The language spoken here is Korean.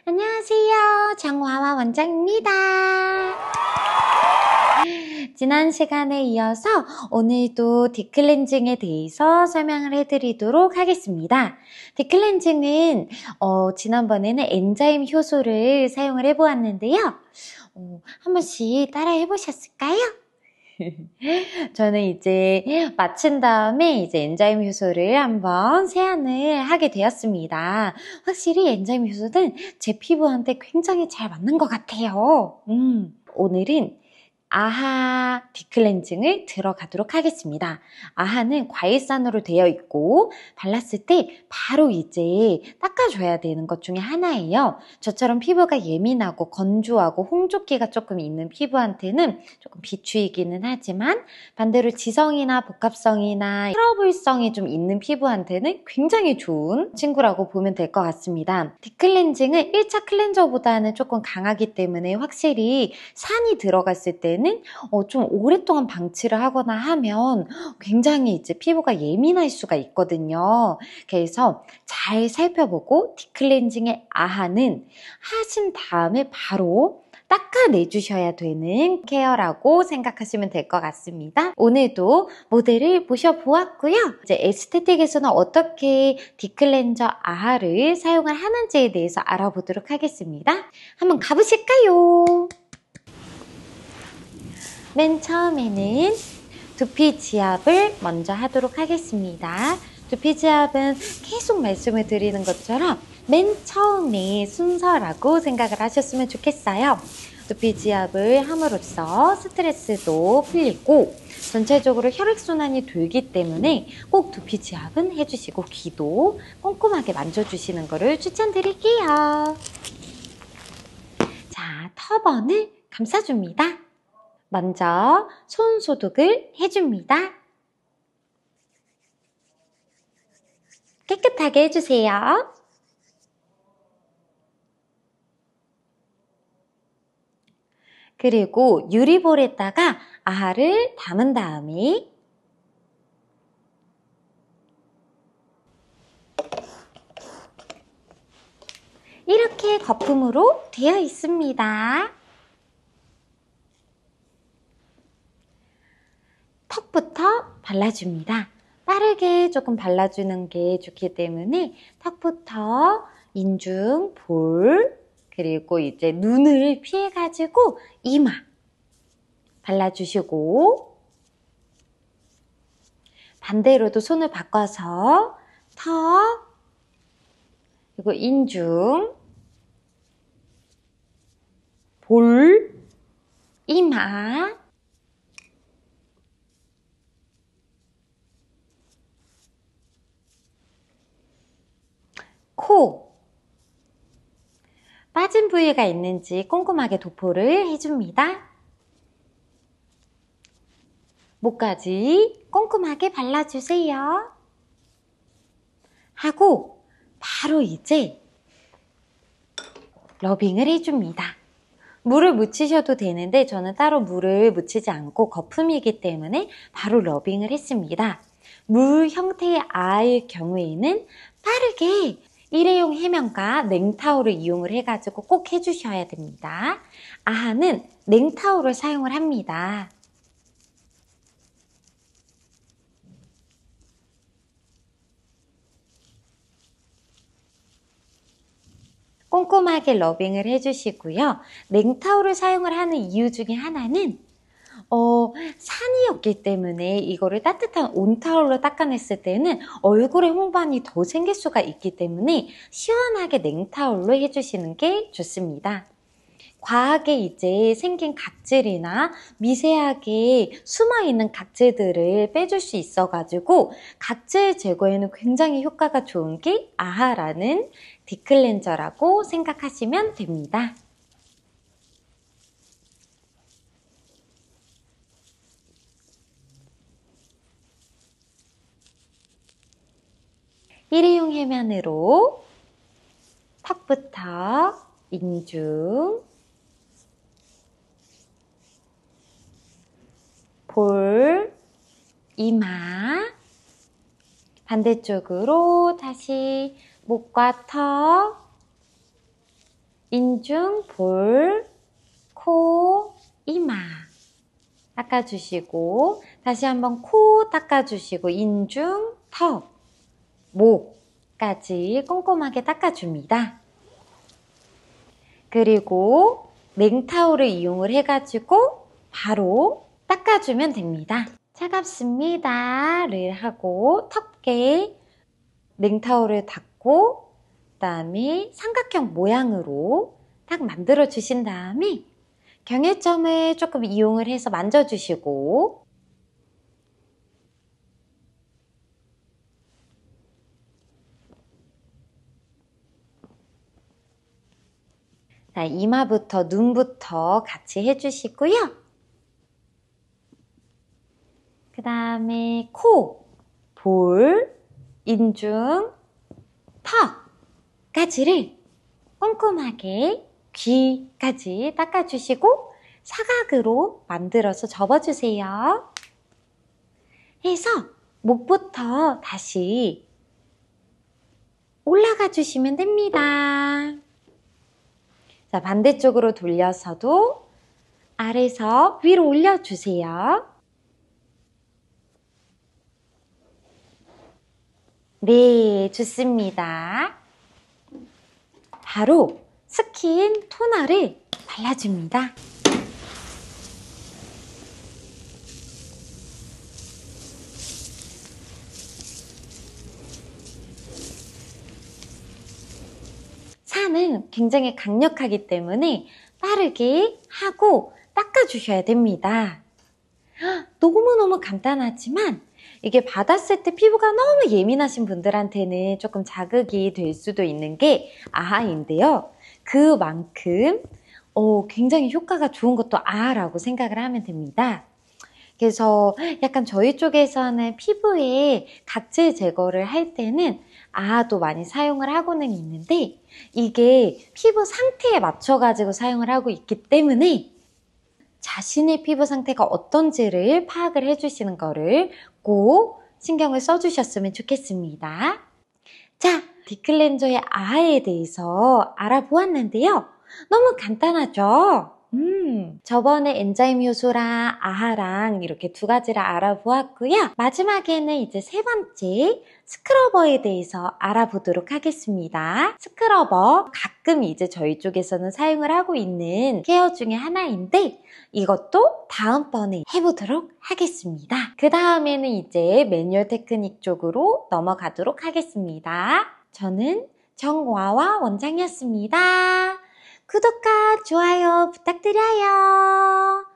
안녕하세요. 장화와 원장입니다. 지난 시간에 이어서 오늘도 딥클렌징에 대해서 설명을 해드리도록 하겠습니다. 딥클렌징은 지난번에는 엔자임 효소를 사용을 해보았는데요. 한 번씩 따라 해보셨을까요? 저는 이제 마친 다음에 이제 엔자임 효소를 한번 세안을 하게 되었습니다. 확실히 엔자임 효소는 제 피부한테 굉장히 잘 맞는 것 같아요. 오늘은 아하 딥클렌징을 들어가도록 하겠습니다. 아하는 과일산으로 되어 있고 발랐을 때 바로 이제 닦아줘야 되는 것 중에 하나예요. 저처럼 피부가 예민하고 건조하고 홍조기가 조금 있는 피부한테는 조금 비추이기는 하지만 반대로 지성이나 복합성이나 트러블성이 좀 있는 피부한테는 굉장히 좋은 친구라고 보면 될 것 같습니다. 딥클렌징은 1차 클렌저보다는 조금 강하기 때문에 확실히 산이 들어갔을 때는 좀 오랫동안 방치를 하거나 하면 굉장히 이제 피부가 예민할 수가 있거든요. 그래서 잘 살펴보고 딥클렌징의 아하는 하신 다음에 바로 닦아내주셔야 되는 케어라고 생각하시면 될 것 같습니다. 오늘도 모델을 모셔보았고요. 이제 에스테틱에서는 어떻게 딥클렌저 아하를 사용을 하는지에 대해서 알아보도록 하겠습니다. 한번 가보실까요? 맨 처음에는 두피 지압을 먼저 하도록 하겠습니다. 두피 지압은 계속 말씀을 드리는 것처럼 맨 처음에 순서라고 생각을 하셨으면 좋겠어요. 두피 지압을 함으로써 스트레스도 풀리고 전체적으로 혈액순환이 돌기 때문에 꼭 두피 지압은 해주시고 귀도 꼼꼼하게 만져주시는 것을 추천드릴게요. 자, 터번을 감싸줍니다. 먼저 손 소독을 해줍니다. 깨끗하게 해주세요. 그리고 유리볼에다가 아하를 담은 다음에 이렇게 거품으로 되어 있습니다. 턱부터 발라줍니다. 빠르게 조금 발라주는 게 좋기 때문에 턱부터 인중, 볼, 그리고 이제 눈을 피해가지고 이마 발라주시고 반대로도 손을 바꿔서 턱, 그리고 인중, 볼, 이마, 코, 빠진 부위가 있는지 꼼꼼하게 도포를 해줍니다. 목까지 꼼꼼하게 발라주세요. 하고 바로 이제 러빙을 해줍니다. 물을 묻히셔도 되는데 저는 따로 물을 묻히지 않고 거품이기 때문에 바로 러빙을 했습니다. 물 형태의 아일 경우에는 빠르게 일회용 해면과 냉타올을 이용을 해가지고 꼭 해주셔야 됩니다. 아하는 냉타올을 사용을 합니다. 꼼꼼하게 러빙을 해주시고요. 냉타올을 사용을 하는 이유 중에 하나는 산이었기 때문에 이거를 따뜻한 온타올로 닦아냈을 때는 얼굴에 홍반이 더 생길 수가 있기 때문에 시원하게 냉타올로 해주시는 게 좋습니다. 과하게 이제 생긴 각질이나 미세하게 숨어있는 각질들을 빼줄 수 있어가지고 각질 제거에는 굉장히 효과가 좋은 게 아하라는 딥클렌저라고 생각하시면 됩니다. 일회용 해면으로 턱부터 인중, 볼, 이마, 반대쪽으로 다시 목과 턱, 인중, 볼, 코, 이마 닦아주시고 다시 한번 코 닦아주시고 인중, 턱, 목까지 꼼꼼하게 닦아줍니다. 그리고 냉타올을 이용을 해가지고 바로 닦아주면 됩니다. 차갑습니다를 하고 텁게 냉타올을 닦고 그다음에 삼각형 모양으로 딱 만들어 주신 다음에 경혈점을 조금 이용을 해서 만져주시고 자, 이마부터 눈부터 같이 해주시고요. 그 다음에 코, 볼, 인중, 턱까지를 꼼꼼하게 귀까지 닦아주시고 사각으로 만들어서 접어주세요. 해서 목부터 다시 올라가 주시면 됩니다. 자, 반대쪽으로 돌려서도 아래서 위로 올려주세요. 네, 좋습니다. 바로 스킨 토너를 발라줍니다. 산은 굉장히 강력하기 때문에 빠르게 하고 닦아주셔야 됩니다. 너무너무 간단하지만 이게 받았을 때 피부가 너무 예민하신 분들한테는 조금 자극이 될 수도 있는 게 아하인데요. 그만큼 굉장히 효과가 좋은 것도 아하라고 생각을 하면 됩니다. 그래서 약간 저희 쪽에서는 피부에 각질 제거를 할 때는 아하도 많이 사용을 하고는 있는데 이게 피부 상태에 맞춰가지고 사용을 하고 있기 때문에 자신의 피부 상태가 어떤지를 파악을 해주시는 거를 꼭 신경을 써주셨으면 좋겠습니다. 자, 딥클렌저의 아하에 대해서 알아보았는데요. 너무 간단하죠? 저번에 엔자임 효소랑 아하랑 이렇게 두 가지를 알아보았고요. 마지막에는 이제 세 번째 스크러버에 대해서 알아보도록 하겠습니다. 스크러버 가끔 이제 저희 쪽에서는 사용을 하고 있는 케어 중에 하나인데 이것도 다음번에 해보도록 하겠습니다. 그 다음에는 이제 매뉴얼 테크닉 쪽으로 넘어가도록 하겠습니다. 저는 정화와 원장이었습니다. 구독과 좋아요 부탁드려요.